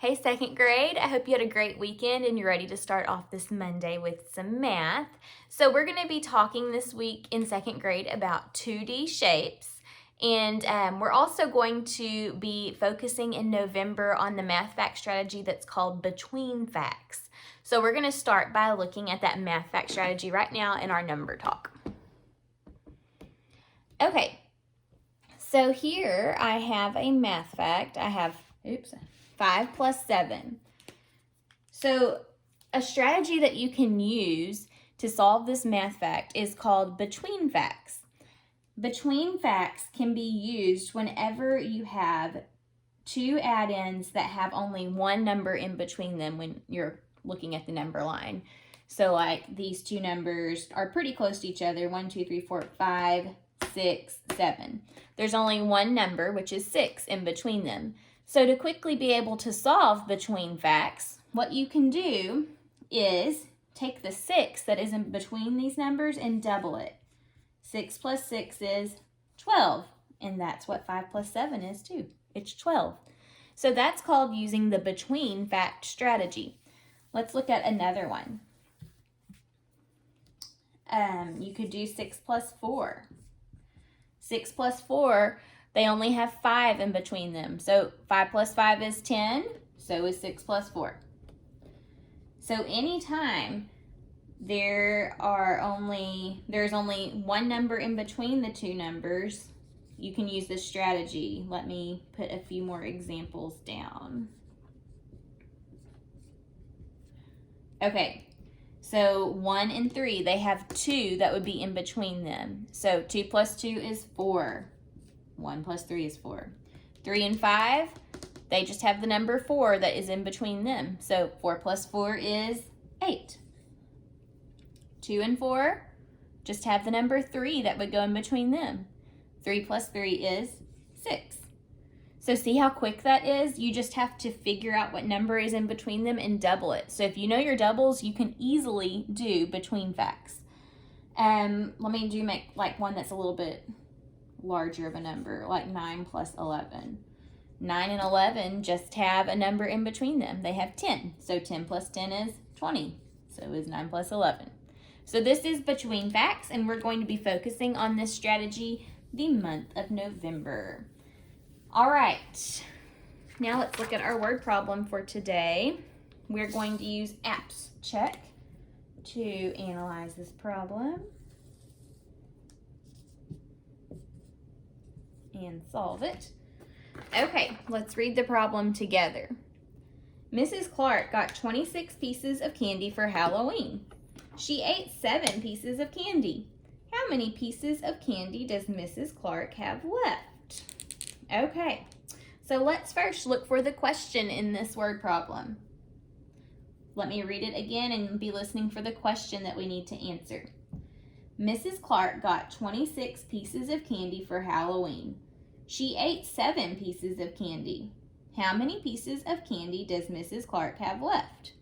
Hey, second grade. I hope you had a great weekend and you're ready to start off this Monday with some math. So we're going to be talking this week in second grade about 2D shapes. And we're also going to be focusing in November on the math fact strategy that's called between facts. So we're going to start by looking at that math fact strategy right now in our number talk. Okay, so here I have a math fact. I have, 5 plus 7. So a strategy that you can use to solve this math fact is called between facts. Between facts can be used whenever you have two add-ins that have only one number in between them when you're looking at the number line. So like these two numbers are pretty close to each other, 1, 2, 3, 4, 5, 6, 7. There's only one number, which is 6, in between them. So to quickly be able to solve between facts, what you can do is take the 6 that is in between these numbers and double it. 6 plus 6 is 12, and that's what 5 plus 7 is too. It's 12. So that's called using the between fact strategy. Let's look at another one. You could do 6 plus 4. 6 plus 4, they only have 5 in between them. So 5 plus 5 is 10, so is 6 plus 4. So anytime there's only one number in between the two numbers, you can use this strategy. Let me put a few more examples down. Okay, so 1 and 3, they have 2 that would be in between them. So 2 plus 2 is 4. 1 plus 3 is 4. 3 and 5, they just have the number 4 that is in between them. So 4 plus 4 is 8. 2 and 4 just have the number 3 that would go in between them. 3 plus 3 is 6. So see how quick that is? You just have to figure out what number is in between them and double it. So if you know your doubles, you can easily do between facts. Let me make like one that's a little bit larger of a number, like 9 plus 11. 9 and 11 just have a number in between them. They have 10. So 10 plus 10 is 20. So is 9 plus 11. So this is between facts, and we're going to be focusing on this strategy the month of November. All right, now let's look at our word problem for today. We're going to use apps check to analyze this problem and solve it. Okay, let's read the problem together. Mrs. Clark got 26 pieces of candy for Halloween. She ate 7 pieces of candy. How many pieces of candy does Mrs. Clark have left? Okay, so let's first look for the question in this word problem. Let me read it again and be listening for the question that we need to answer. Mrs. Clark got 26 pieces of candy for Halloween. She ate 7 pieces of candy. How many pieces of candy does Mrs. Clark have left?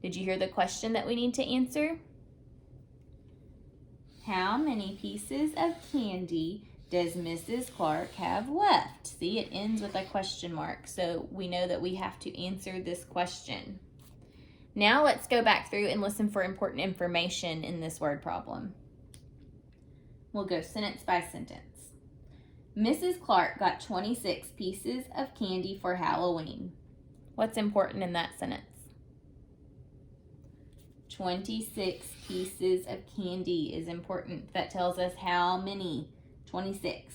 Did you hear the question that we need to answer? How many pieces of candy does Mrs. Clark have left? See, it ends with a question mark, so we know that we have to answer this question. Now let's go back through and listen for important information in this word problem. We'll go sentence by sentence. Mrs. Clark got 26 pieces of candy for Halloween. What's important in that sentence? 26 pieces of candy is important. That tells us how many. 26.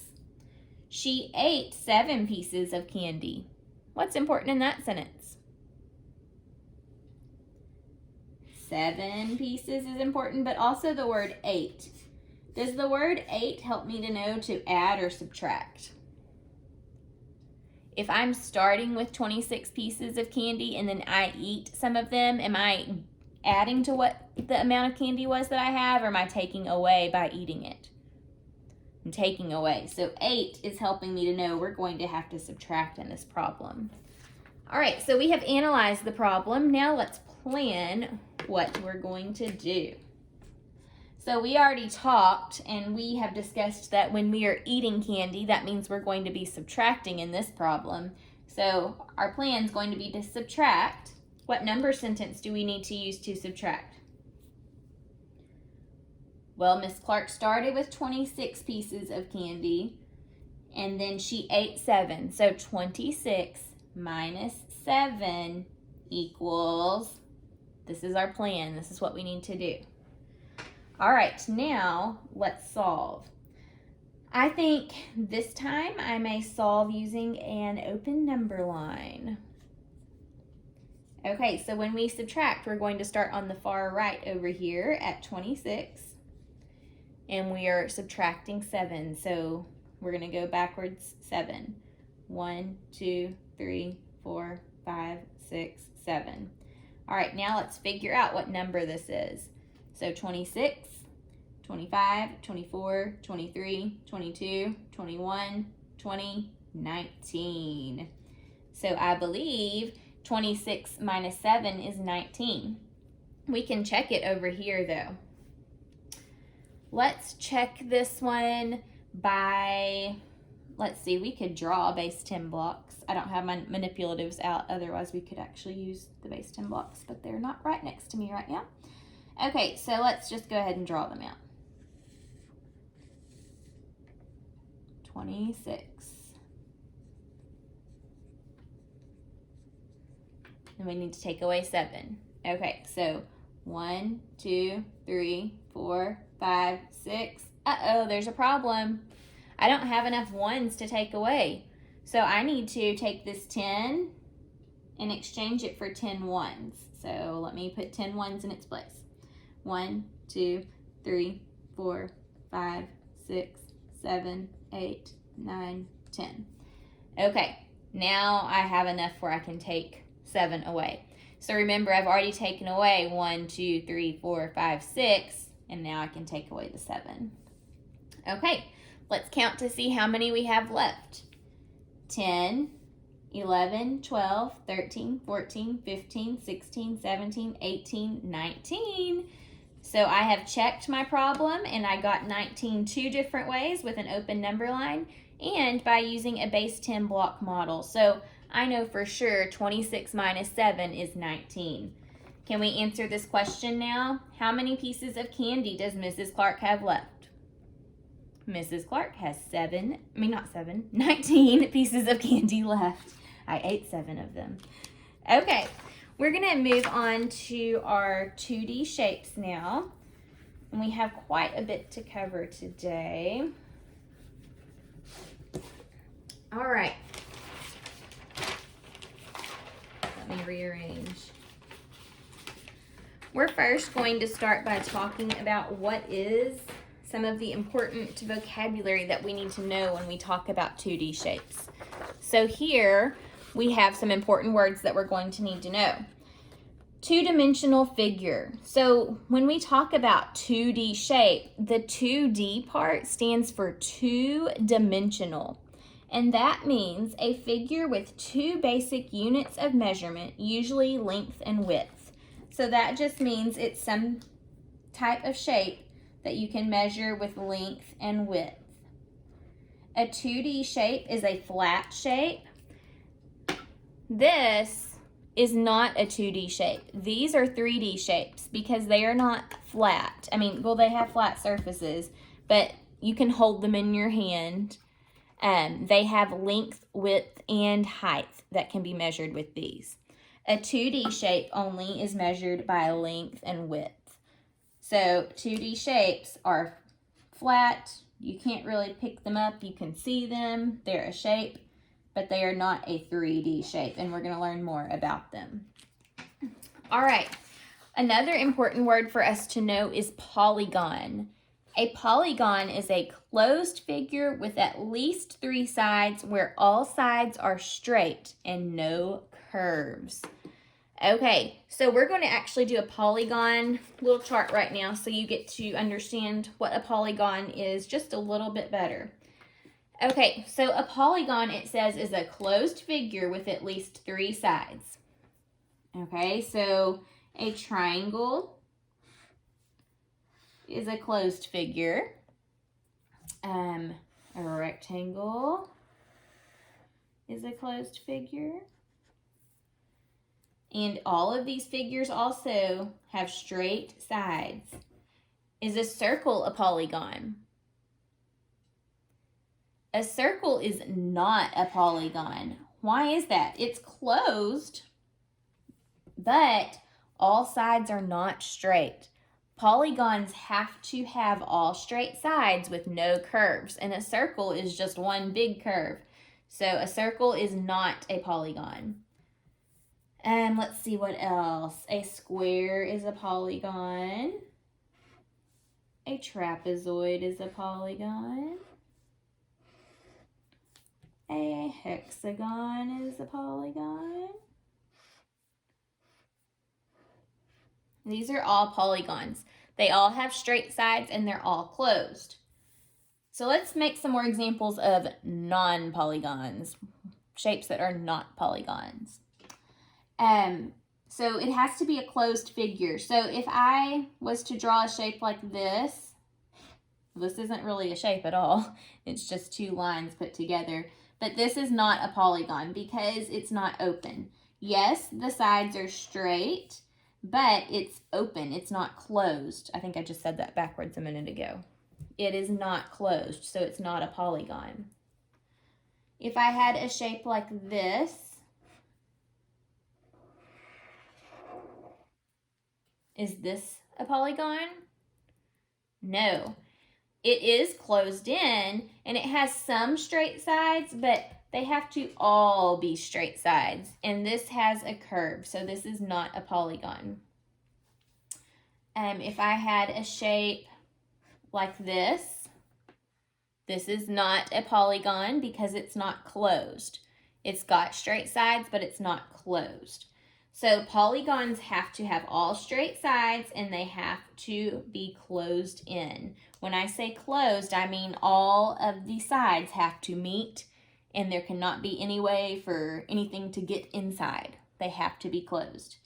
She ate 7 pieces of candy. What's important in that sentence? 7 pieces is important, but also the word ate. Does the word ate help me to know to add or subtract? If I'm starting with 26 pieces of candy and then I eat some of them, am I adding to what the amount of candy was that I have, or am I taking away by eating it? I'm taking away. So 8 is helping me to know we're going to have to subtract in this problem. All right, so we have analyzed the problem. Now let's plan what we're going to do. So we already talked and we have discussed that when we are eating candy, that means we're going to be subtracting in this problem. So our plan is going to be to subtract. What number sentence do we need to use to subtract? Well, Miss Clark started with 26 pieces of candy, and then she ate 7. So 26 minus 7 equals, this is our plan. This is what we need to do. All right, now let's solve. I think this time I may solve using an open number line. Okay, so when we subtract, we're going to start on the far right over here at 26. And we are subtracting 7. So we're going to go backwards 7. 1, 2, 3, 4, 5, 6, 7. All right, now let's figure out what number this is. So 26, 25, 24, 23, 22, 21, 20, 19. So I believe 26 minus 7 is 19. We can check it over here though. Let's check this one by, let's see, we could draw base 10 blocks. I don't have my manipulatives out, otherwise we could actually use the base 10 blocks, but they're not right next to me right now. Okay, so let's just go ahead and draw them out. 26. And we need to take away 7. Okay, so 1, 2, 3, 4, 5, 6. Uh-oh, there's a problem. I don't have enough ones to take away. So I need to take this 10 and exchange it for 10 ones. So let me put 10 ones in its place. 1, 2, 3, 4, 5, 6, 7, 8, 9, 10. Okay, now I have enough where I can take 7 away. So remember, I've already taken away 1, 2, 3, 4, 5, 6, and now I can take away the 7. Okay, let's count to see how many we have left. 10, 11, 12, 13, 14, 15, 16, 17, 18, 19. So I have checked my problem and I got 19 two different ways with an open number line and by using a base 10 block model. So I know for sure 26 minus 7 is 19. Can we answer this question now? How many pieces of candy does Mrs. Clark have left? Mrs. Clark has 19 pieces of candy left. I ate 7 of them. Okay, we're gonna move on to our 2D shapes now. And we have quite a bit to cover today. All right. Let me rearrange. We're first going to start by talking about what is some of the important vocabulary that we need to know when we talk about 2D shapes. So here we have some important words that we're going to need to know. Two-dimensional figure. So when we talk about 2D shape, the 2D part stands for two-dimensional. And that means a figure with 2 basic units of measurement, usually length and width. So that just means it's some type of shape that you can measure with length and width. A 2D shape is a flat shape. This is not a 2D shape. These are 3D shapes because they are not flat. I mean, well, they have flat surfaces, but you can hold them in your hand. They have length, width, and height that can be measured with these. A 2D shape only is measured by length and width. So 2D shapes are flat. You can't really pick them up. You can see them. They're a shape, but they are not a 3D shape, and we're going to learn more about them. All right. Another important word for us to know is polygon. A polygon is a closed figure with at least 3 sides where all sides are straight and no curves. Okay, so we're going to actually do a polygon little chart right now so you get to understand what a polygon is just a little bit better. Okay, so a polygon, it says, is a closed figure with at least 3 sides. Okay, so a triangle is a closed figure. A rectangle is a closed figure. And all of these figures also have straight sides. Is a circle a polygon? A circle is not a polygon. Why is that? It's closed, but all sides are not straight. Polygons have to have all straight sides with no curves, and a circle is just one big curve. So a circle is not a polygon. And let's see what else. A square is a polygon. A trapezoid is a polygon. A hexagon is a polygon. These are all polygons. They all have straight sides and they're all closed. So let's make some more examples of non-polygons, shapes that are not polygons. So it has to be a closed figure. So if I was to draw a shape like this isn't really a shape at all. It's just two lines put together. But this is not a polygon because it's not open. Yes, the sides are straight, but it's open. It's not closed. I think I just said that backwards a minute ago. It is not closed, so it's not a polygon. If I had a shape like this, is this a polygon? No. It is closed in, and it has some straight sides, but they have to all be straight sides. And this has a curve, so this is not a polygon. If I had a shape like this is not a polygon because it's not closed. It's got straight sides, but it's not closed. So polygons have to have all straight sides and they have to be closed in. When I say closed, I mean all of the sides have to meet and there cannot be any way for anything to get inside. They have to be closed.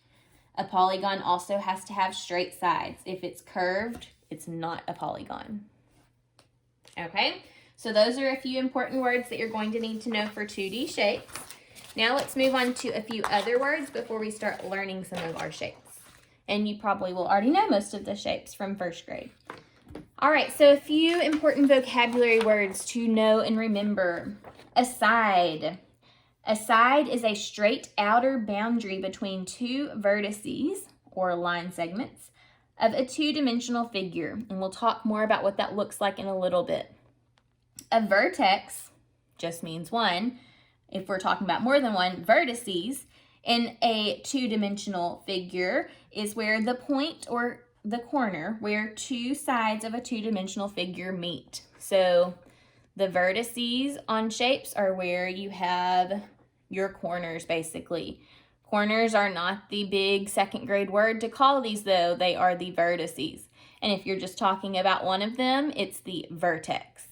A polygon also has to have straight sides. If it's curved, it's not a polygon. Okay, so those are a few important words that you're going to need to know for 2D shapes. Now let's move on to a few other words before we start learning some of our shapes. And you probably will already know most of the shapes from first grade. All right, so a few important vocabulary words to know and remember. A side. A side is a straight outer boundary between two vertices, or line segments, of a two-dimensional figure. And we'll talk more about what that looks like in a little bit. A vertex just means one. If we're talking about more than one, vertices in a two-dimensional figure is where the point or the corner where two sides of a two-dimensional figure meet. So the vertices on shapes are where you have your corners, basically. Corners are not the big second grade word to call these, though. They are the vertices. And if you're just talking about one of them, it's the vertex.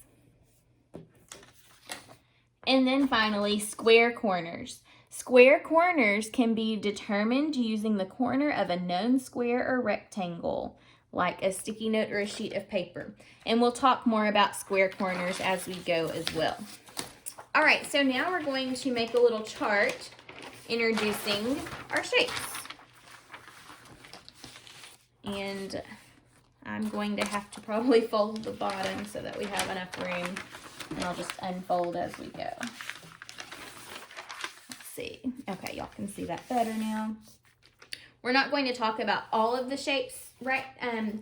And then finally, square corners. Square corners can be determined using the corner of a known square or rectangle, like a sticky note or a sheet of paper. And we'll talk more about square corners as we go as well. All right, so now we're going to make a little chart introducing our shapes. And I'm going to have to probably fold the bottom so that we have enough room. And I'll just unfold as we go. Let's see. Okay, y'all can see that better now. We're not going to talk about all of the shapes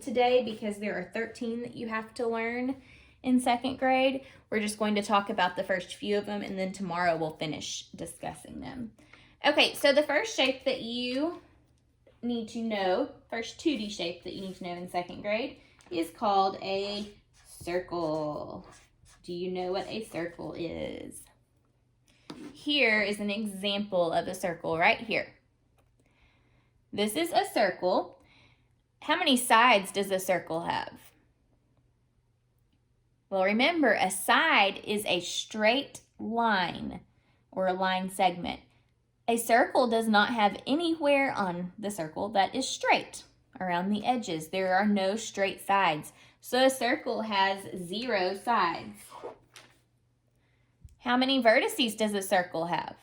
today because there are 13 that you have to learn in second grade. We're just going to talk about the first few of them, and then tomorrow we'll finish discussing them. Okay, so the first shape that you need to know, first 2D shape that you need to know in second grade is called a circle. Do you know what a circle is? Here is an example of a circle right here. This is a circle. How many sides does a circle have? Well, remember, a side is a straight line or a line segment. A circle does not have anywhere on the circle that is straight around the edges. There are no straight sides. So a circle has 0 sides. How many vertices does a circle have?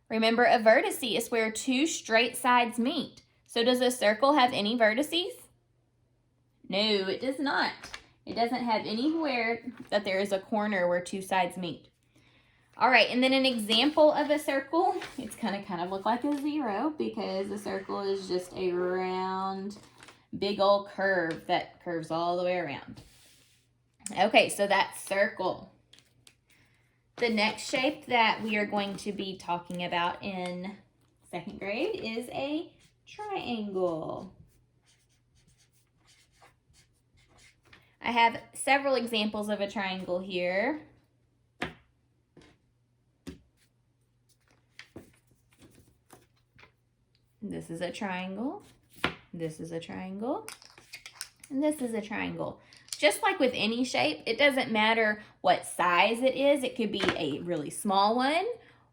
Remember, a vertex is where two straight sides meet. So does a circle have any vertices? No, it does not. It doesn't have anywhere that there is a corner where two sides meet. All right, and then an example of a circle, it's gonna kind of look like a zero because a circle is just a round, big old curve that curves all the way around. Okay, so that's circle. The next shape that we are going to be talking about in second grade is a triangle. I have several examples of a triangle here. This is a triangle, this is a triangle, and this is a triangle. Just like with any shape, it doesn't matter what size it is. It could be a really small one,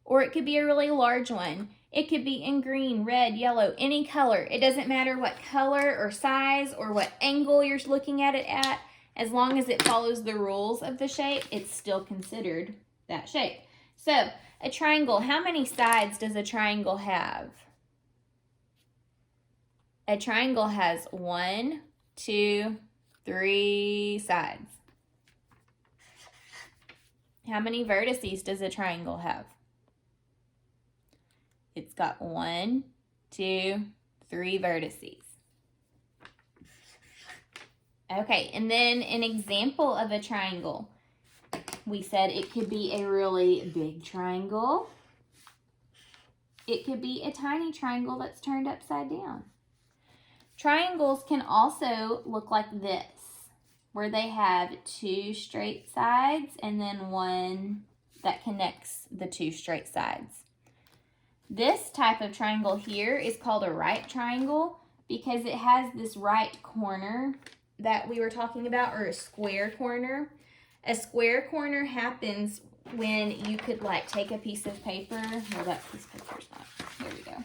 or it could be a really large one. It could be in green, red, yellow, any color. It doesn't matter what color or size or what angle you're looking at it at. As long as it follows the rules of the shape, it's still considered that shape. So, a triangle, how many sides does a triangle have? A triangle has 1, 2, 3 sides. How many vertices does a triangle have? It's got 1, 2, 3 vertices. Okay, and then an example of a triangle. We said it could be a really big triangle. It could be a tiny triangle that's turned upside down. Triangles can also look like this, where they have 2 straight sides and then one that connects the 2 straight sides. This type of triangle here is called a right triangle because it has this right corner that we were talking about, or a square corner. A square corner happens when you could like take a piece of paper, well that piece of paper's not, here we go.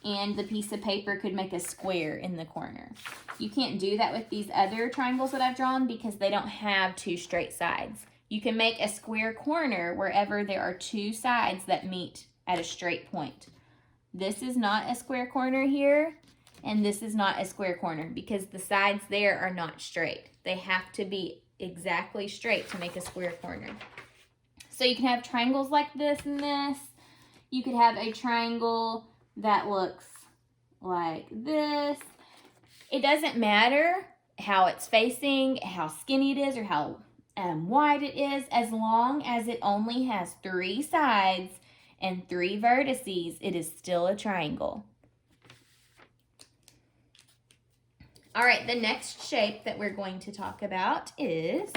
And the piece of paper could make a square in the corner. You can't do that with these other triangles that I've drawn because they don't have 2 straight sides. You can make a square corner wherever there are 2 sides that meet at a straight point. This is not a square corner here, and this is not a square corner because the sides there are not straight. They have to be exactly straight to make a square corner. So you can have triangles like this and this. You could have a triangle that looks like this. It doesn't matter how it's facing, how skinny it is, or how wide it is, as long as it only has 3 sides and 3 vertices, it is still a triangle. All right, the next shape that we're going to talk about is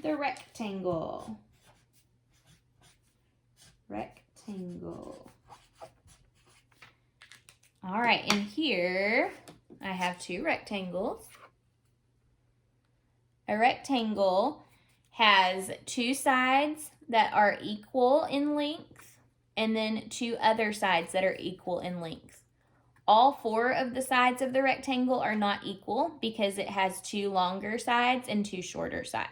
the rectangle. Rectangle. All right, and here I have 2 rectangles. A rectangle has 2 sides that are equal in length and then 2 other sides that are equal in length. All 4 of the sides of the rectangle are not equal because it has 2 longer sides and 2 shorter sides.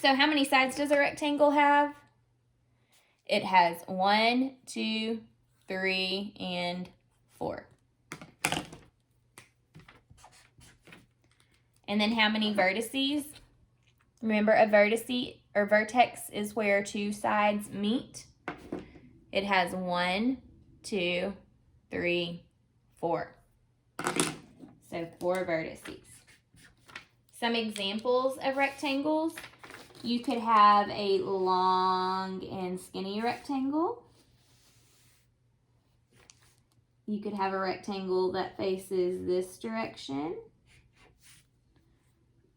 So how many sides does a rectangle have? It has 1, 2, 3, and 4. And then how many vertices? Remember, a vertice or vertex is where 2 sides meet. It has 1, 2, 3, 4. So 4 vertices. Some examples of rectangles. You could have a long and skinny rectangle. You could have a rectangle that faces this direction.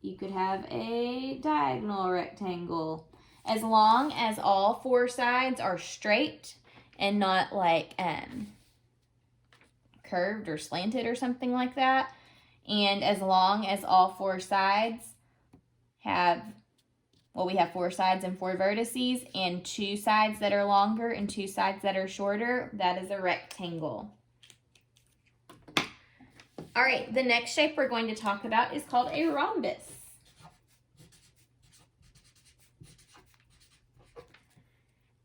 You could have a diagonal rectangle. As long as all 4 sides are straight and not like curved or slanted or something like that. And as long as all 4 sides have, well, we have 4 sides and 4 vertices and 2 sides that are longer and 2 sides that are shorter, that is a rectangle. All right, the next shape we're going to talk about is called a rhombus.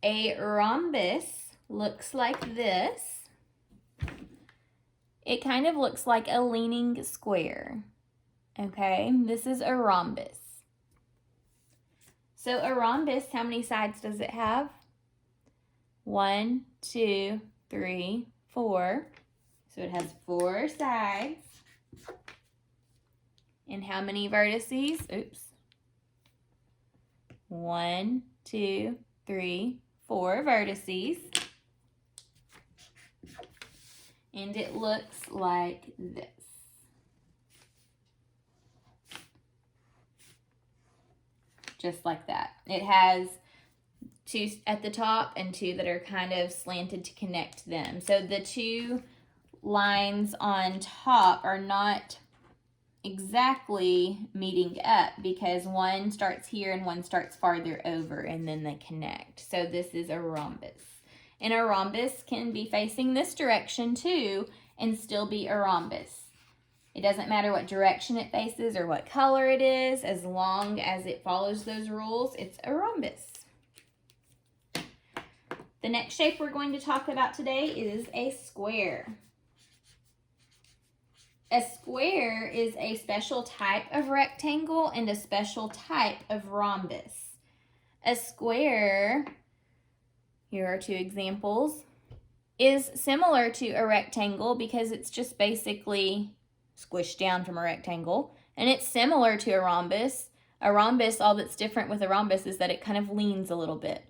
A rhombus looks like this. It kind of looks like a leaning square. Okay, this is a rhombus. So a rhombus, how many sides does it have? 1, 2, 3, 4. So it has 4 sides. And how many vertices? Oops. 1, 2, 3, 4 vertices. And it looks like this. Just like that. It has 2 at the top and 2 that are kind of slanted to connect them. So the 2 lines on top are not exactly meeting up because one starts here and one starts farther over and then they connect. So this is a rhombus. And a rhombus can be facing this direction too and still be a rhombus. It doesn't matter what direction it faces or what color it is, as long as it follows those rules, it's a rhombus. The next shape we're going to talk about today is a square. A square is a special type of rectangle and a special type of rhombus. A square, here are 2 examples, is similar to a rectangle because it's just basically squished down from a rectangle, and it's similar to a rhombus. A rhombus, all that's different with a rhombus is that it kind of leans a little bit.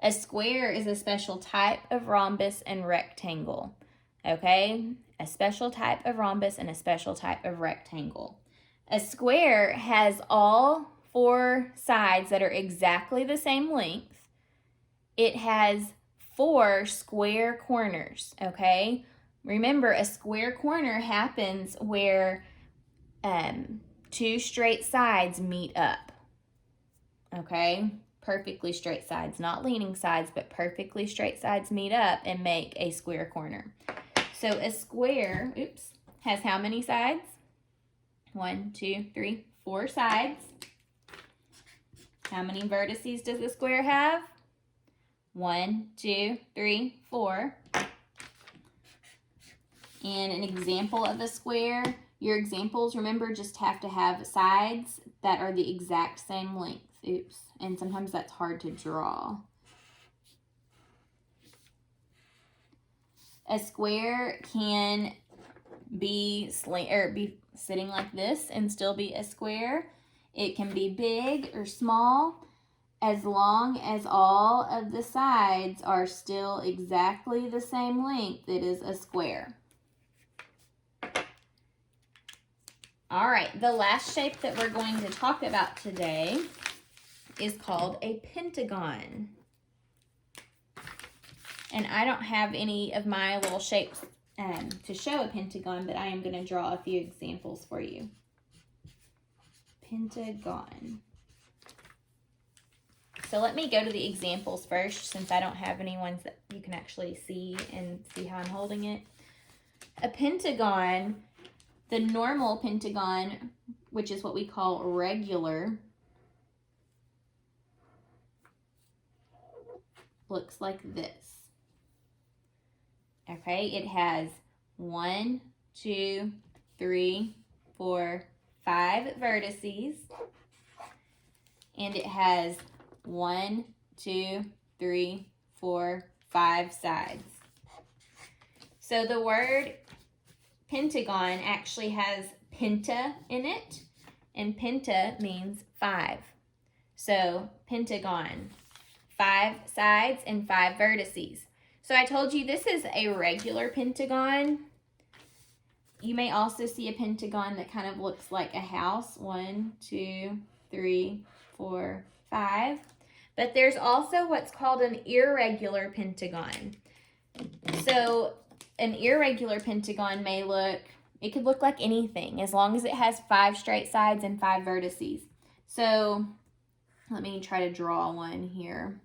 A square is a special type of rhombus and rectangle, okay? A special type of rhombus and a special type of rectangle. A square has all 4 sides that are exactly the same length. It has 4 square corners, okay? Remember, a square corner happens where 2 straight sides meet up, okay? Perfectly straight sides, not leaning sides, but perfectly straight sides meet up and make a square corner. So a square, has how many sides? 1, 2, 3, 4 sides. How many vertices does a square have? 1, 2, 3, 4. And an example of a square, your examples, remember, just have to have sides that are the exact same length. And sometimes that's hard to draw. A square can be sitting like this and still be a square. It can be big or small, as long as all of the sides are still exactly the same length. It is a square. All right, the last shape that we're going to talk about today is called a pentagon. And I don't have any of my little shapes to show a pentagon, but I am going to draw a few examples for you. Pentagon. So let me go to the examples first, since I don't have any ones that you can actually see and see how I'm holding it. A pentagon, the normal pentagon, which is what we call regular, looks like this. Okay, it has 1, 2, 3, 4, 5 vertices, and it has 1, 2, 3, 4, 5 sides. So the word pentagon actually has penta in it, and penta means 5. So pentagon, 5 sides and 5 vertices. So I told you this is a regular pentagon. You may also see a pentagon that kind of looks like a house. 1, 2, 3, 4, 5. But there's also what's called an irregular pentagon. So an irregular pentagon it could look like anything as long as it has 5 straight sides and 5 vertices. So let me try to draw one here.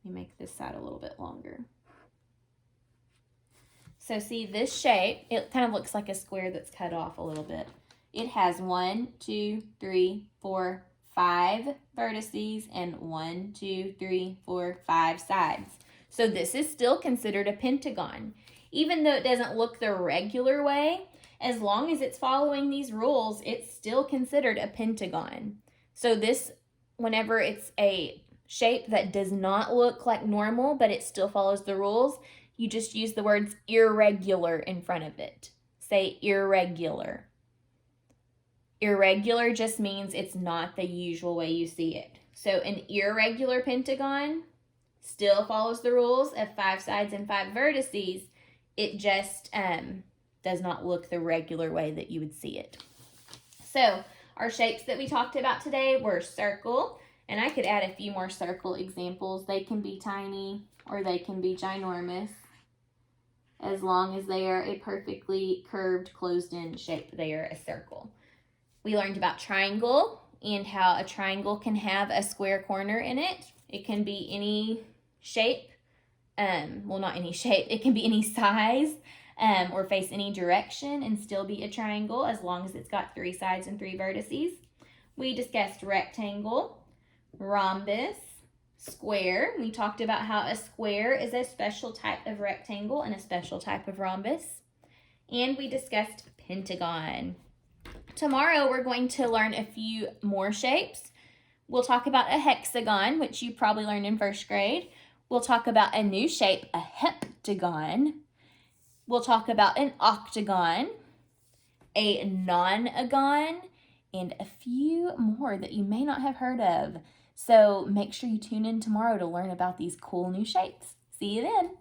Let me make this side a little bit longer. So see this shape, it kind of looks like a square that's cut off a little bit. It has 1, 2, 3, 4, 5 vertices and 1, 2, 3, 4, 5 sides. So this is still considered a pentagon. Even though it doesn't look the regular way, as long as it's following these rules, it's still considered a pentagon. So this, whenever it's a shape that does not look like normal, but it still follows the rules, you just use the words irregular in front of it. Say irregular. Irregular just means it's not the usual way you see it. So an irregular pentagon still follows the rules of 5 sides and 5 vertices. It just does not look the regular way that you would see it. So our shapes that we talked about today were circle, and I could add a few more circle examples. They can be tiny or they can be ginormous. As long as they are a perfectly curved, closed-in shape, they are a circle. We learned about triangle and how a triangle can have a square corner in it. It can be any shape, well, not any shape, it can be any size or face any direction and still be a triangle as long as it's got 3 sides and 3 vertices. We discussed rectangle, rhombus, square. We talked about how a square is a special type of rectangle and a special type of rhombus. And we discussed pentagon. Tomorrow we're going to learn a few more shapes. We'll talk about a hexagon, which you probably learned in 1st grade. We'll talk about a new shape, a heptagon. We'll talk about an octagon, a nonagon, and a few more that you may not have heard of. So make sure you tune in tomorrow to learn about these cool new shapes. See you then.